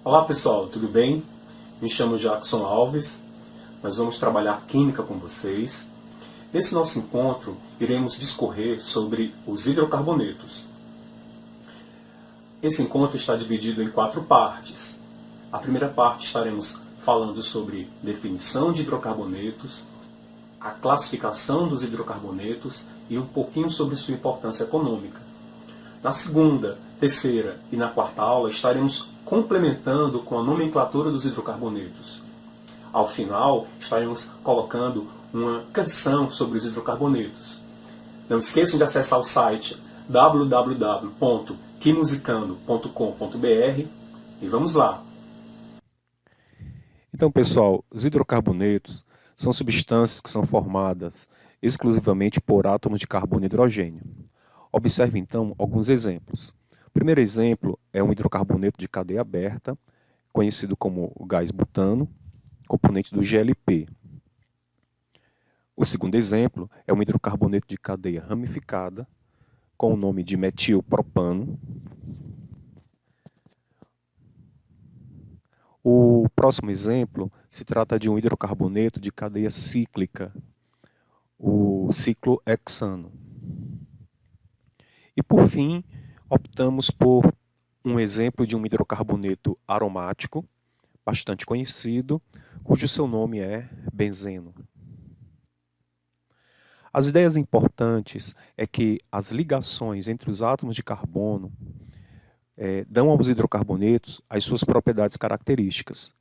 Olá pessoal, tudo bem? Me chamo Jackson Alves, nós vamos trabalhar química com vocês. Nesse nosso encontro, iremos discorrer sobre os hidrocarbonetos. Esse encontro está dividido em 4 partes. A primeira parte estaremos falando sobre definição de hidrocarbonetos, a classificação dos hidrocarbonetos e um pouquinho sobre sua importância econômica. Na segunda, terceira e na quarta aula estaremos complementando com a nomenclatura dos hidrocarbonetos. Ao final, estaremos colocando uma canção sobre os hidrocarbonetos. Não esqueçam de acessar o site www.quimusicando.com.br e vamos lá! Então, pessoal, os hidrocarbonetos são substâncias que são formadas exclusivamente por átomos de carbono e hidrogênio. Observe, então, alguns exemplos. O primeiro exemplo é um hidrocarboneto de cadeia aberta, conhecido como o gás butano, componente do GLP. O segundo exemplo é um hidrocarboneto de cadeia ramificada, com o nome de metilpropano. O próximo exemplo se trata de um hidrocarboneto de cadeia cíclica, o ciclohexano. E por fim, optamos por um exemplo de um hidrocarboneto aromático, bastante conhecido, cujo seu nome é benzeno. As ideias importantes é que as ligações entre os átomos de carbono dão aos hidrocarbonetos as suas propriedades características.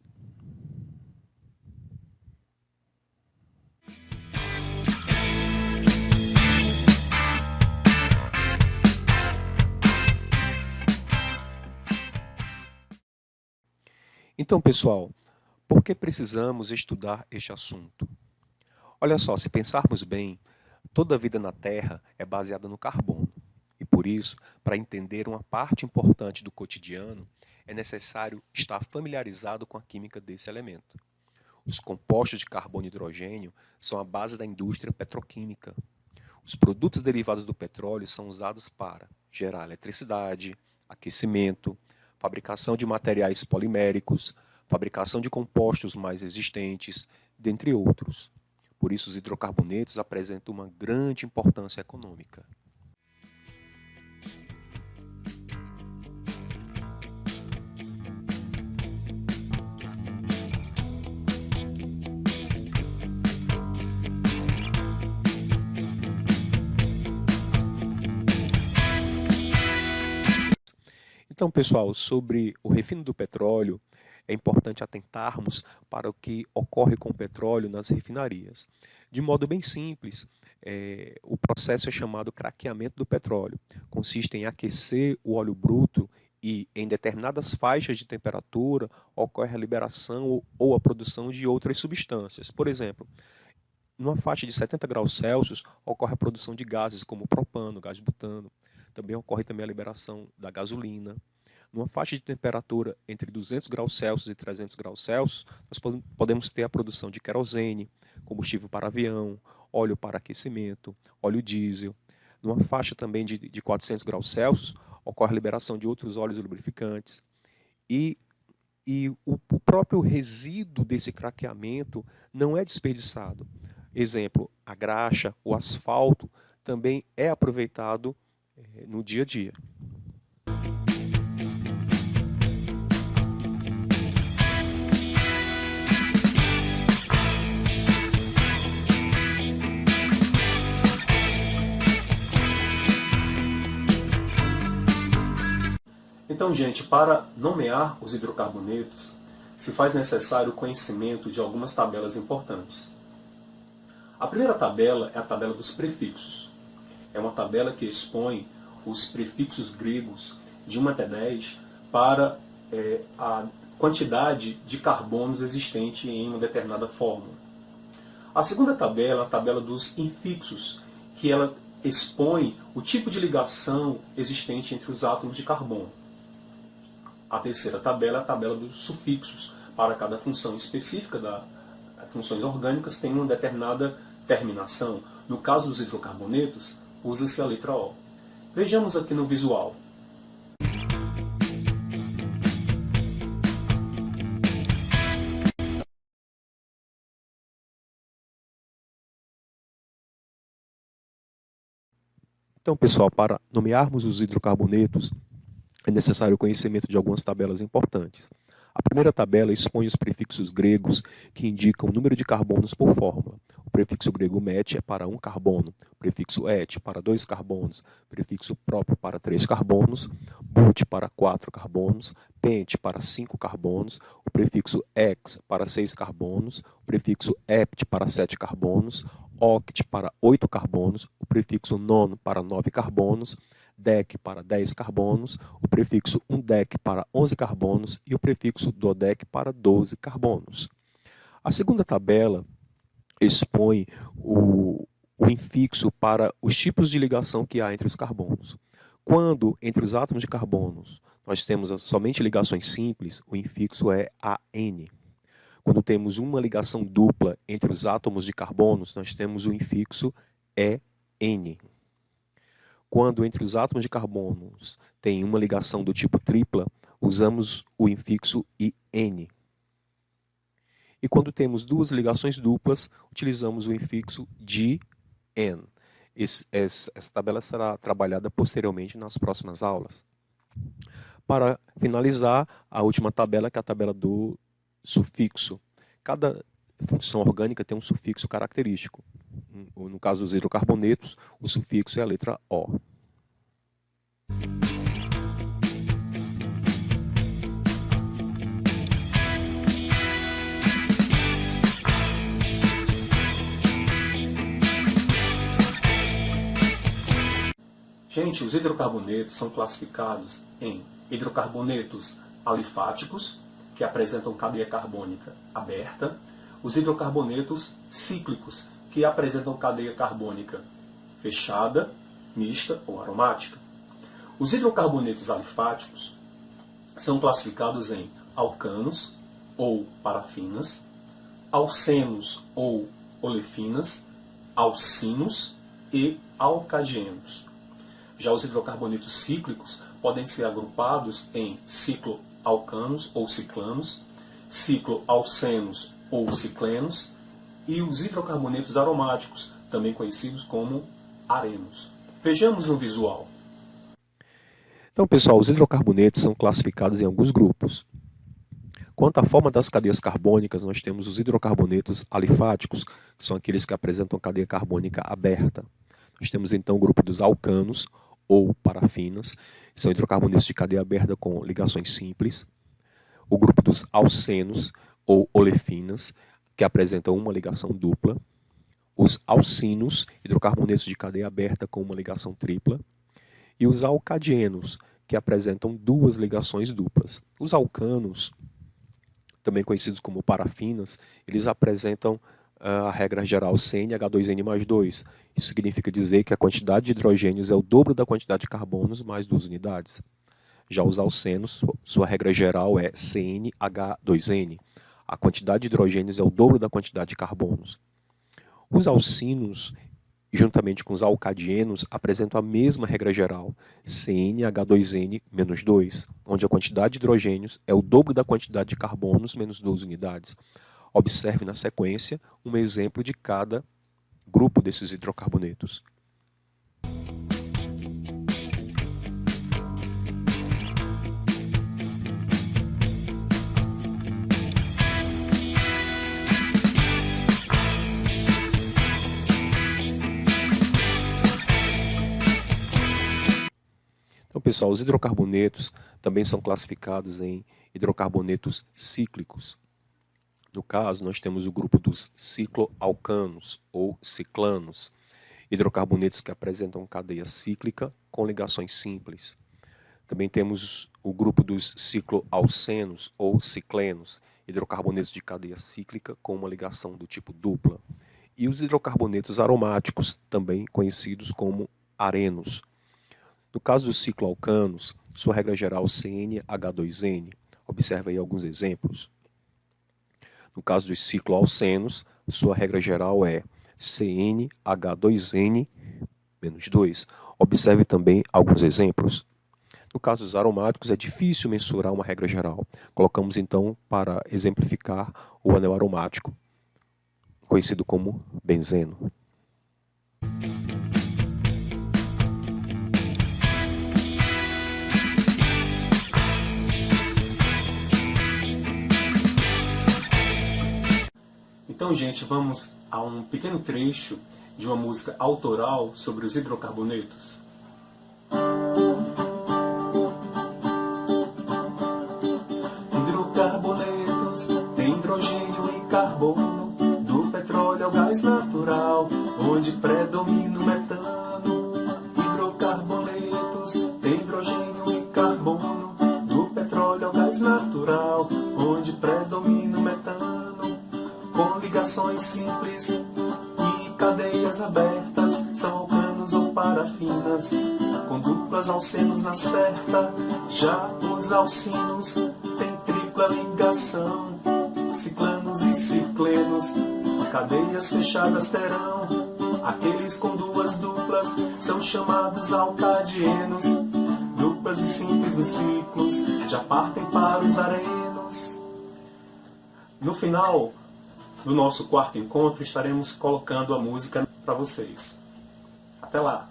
Então, pessoal, por que precisamos estudar este assunto? Olha só, se pensarmos bem, toda a vida na Terra é baseada no carbono. E por isso, para entender uma parte importante do cotidiano, é necessário estar familiarizado com a química desse elemento. Os compostos de carbono e hidrogênio são a base da indústria petroquímica. Os produtos derivados do petróleo são usados para gerar eletricidade, aquecimento, fabricação de materiais poliméricos, fabricação de compostos mais resistentes, dentre outros. Por isso, os hidrocarbonetos apresentam uma grande importância econômica. Então, pessoal, sobre o refino do petróleo, é importante atentarmos para o que ocorre com o petróleo nas refinarias. De modo bem simples, o processo é chamado craqueamento do petróleo. Consiste em aquecer o óleo bruto e, em determinadas faixas de temperatura, ocorre a liberação ou a produção de outras substâncias. Por exemplo, numa faixa de 70 graus Celsius, ocorre a produção de gases como propano, gás butano. Também ocorre a liberação da gasolina. Numa faixa de temperatura entre 200 graus Celsius e 300 graus Celsius, nós podemos ter a produção de querosene, combustível para avião, óleo para aquecimento, óleo diesel. Numa faixa também de 400 graus Celsius, ocorre a liberação de outros óleos lubrificantes. E o próprio resíduo desse craqueamento não é desperdiçado. Exemplo, a graxa, o asfalto, também é aproveitado no dia a dia. Então, gente, para nomear os hidrocarbonetos, se faz necessário o conhecimento de algumas tabelas importantes. A primeira tabela é a tabela dos prefixos. É uma tabela que expõe os prefixos gregos de 1 até 10 para a quantidade de carbonos existente em uma determinada fórmula. A segunda tabela é a tabela dos infixos, que ela expõe o tipo de ligação existente entre os átomos de carbono. A terceira tabela é a tabela dos sufixos. Para cada função específica das funções orgânicas tem uma determinada terminação. No caso dos hidrocarbonetos, usa-se a letra O. Vejamos aqui no visual. Então, pessoal, para nomearmos os hidrocarbonetos, é necessário o conhecimento de algumas tabelas importantes. A primeira tabela expõe os prefixos gregos que indicam o número de carbonos por fórmula. O prefixo grego met é para 1 carbono, o prefixo et para 2 carbonos, o prefixo próprio para 3 carbonos, but para 4 carbonos, pent para 5 carbonos, o prefixo ex para 6 carbonos, o prefixo hept para 7 carbonos, oct para 8 carbonos, o prefixo non para 9 carbonos, dec para 10 carbonos, o prefixo undec para 11 carbonos e o prefixo dodec para 12 carbonos. A segunda tabela expõe o infixo para os tipos de ligação que há entre os carbonos. Quando entre os átomos de carbonos nós temos somente ligações simples, o infixo é AN. Quando temos uma ligação dupla entre os átomos de carbonos, nós temos o infixo EN. Quando entre os átomos de carbonos tem uma ligação do tipo tripla, usamos o infixo IN. E quando temos duas ligações duplas, utilizamos o infixo DIN. Essa tabela será trabalhada posteriormente nas próximas aulas. Para finalizar, a última tabela, que é a tabela do sufixo. Cada função orgânica tem um sufixo característico. No caso dos hidrocarbonetos, o sufixo é a letra O. Gente, os hidrocarbonetos são classificados em hidrocarbonetos alifáticos, que apresentam cadeia carbônica aberta, os hidrocarbonetos cíclicos, que apresentam cadeia carbônica fechada, mista ou aromática. Os hidrocarbonetos alifáticos são classificados em alcanos ou parafinas, alcenos ou olefinas, alcinos e alcagênios. Já os hidrocarbonetos cíclicos podem ser agrupados em cicloalcanos ou ciclanos, cicloalcenos ou ciclenos e os hidrocarbonetos aromáticos, também conhecidos como arenos. Vejamos no visual. Então, pessoal, os hidrocarbonetos são classificados em alguns grupos. Quanto à forma das cadeias carbônicas, nós temos os hidrocarbonetos alifáticos, que são aqueles que apresentam cadeia carbônica aberta. Nós temos então o grupo dos alcanos, ou parafinas, que são hidrocarbonetos de cadeia aberta com ligações simples. O grupo dos alcenos, ou olefinas, que apresentam uma ligação dupla. Os alcinos, hidrocarbonetos de cadeia aberta com uma ligação tripla. E os alcadienos, que apresentam duas ligações duplas. Os alcanos, também conhecidos como parafinas, eles apresentam a regra geral CnH2n mais 2. Isso significa dizer que a quantidade de hidrogênios é o dobro da quantidade de carbonos mais 2 unidades. Já os alcenos, sua regra geral é CnH2n. A quantidade de hidrogênios é o dobro da quantidade de carbonos. Os alcinos, juntamente com os alcadienos, apresentam a mesma regra geral, CnH2n menos 2, onde a quantidade de hidrogênios é o dobro da quantidade de carbonos menos 2 unidades. Observe na sequência um exemplo de cada grupo desses hidrocarbonetos. Então, pessoal, os hidrocarbonetos também são classificados em hidrocarbonetos cíclicos. No caso, nós temos o grupo dos cicloalcanos ou ciclanos, hidrocarbonetos que apresentam cadeia cíclica com ligações simples. Também temos o grupo dos cicloalcenos ou ciclenos, hidrocarbonetos de cadeia cíclica com uma ligação do tipo dupla. E os hidrocarbonetos aromáticos, também conhecidos como arenos. No caso dos cicloalcanos, sua regra geral CnH2n. Observe aí alguns exemplos. No caso dos cicloalcenos, sua regra geral é CnH2n menos 2. Observe também alguns exemplos. No caso dos aromáticos, é difícil mensurar uma regra geral. Colocamos então, para exemplificar, o anel aromático, conhecido como benzeno. Então, gente, vamos a um pequeno trecho de uma música autoral sobre os hidrocarbonetos. Hidrocarbonetos têm hidrogênio e carbono, do petróleo ao gás natural, onde predomina o metano. Hidrocarbonetos têm hidrogênio e carbono, do petróleo ao gás natural, onde predomina o metano. Com ligações simples e cadeias abertas, são alcanos ou parafinas, com duplas alcenos na certa. Já os alcinos têm tripla ligação, ciclanos e ciclenos, cadeias fechadas terão. Aqueles com duas duplas são chamados alcadienos, duplas e simples nos ciclos já partem para os arenos. No final do nosso quarto encontro, estaremos colocando a música para vocês. Até lá!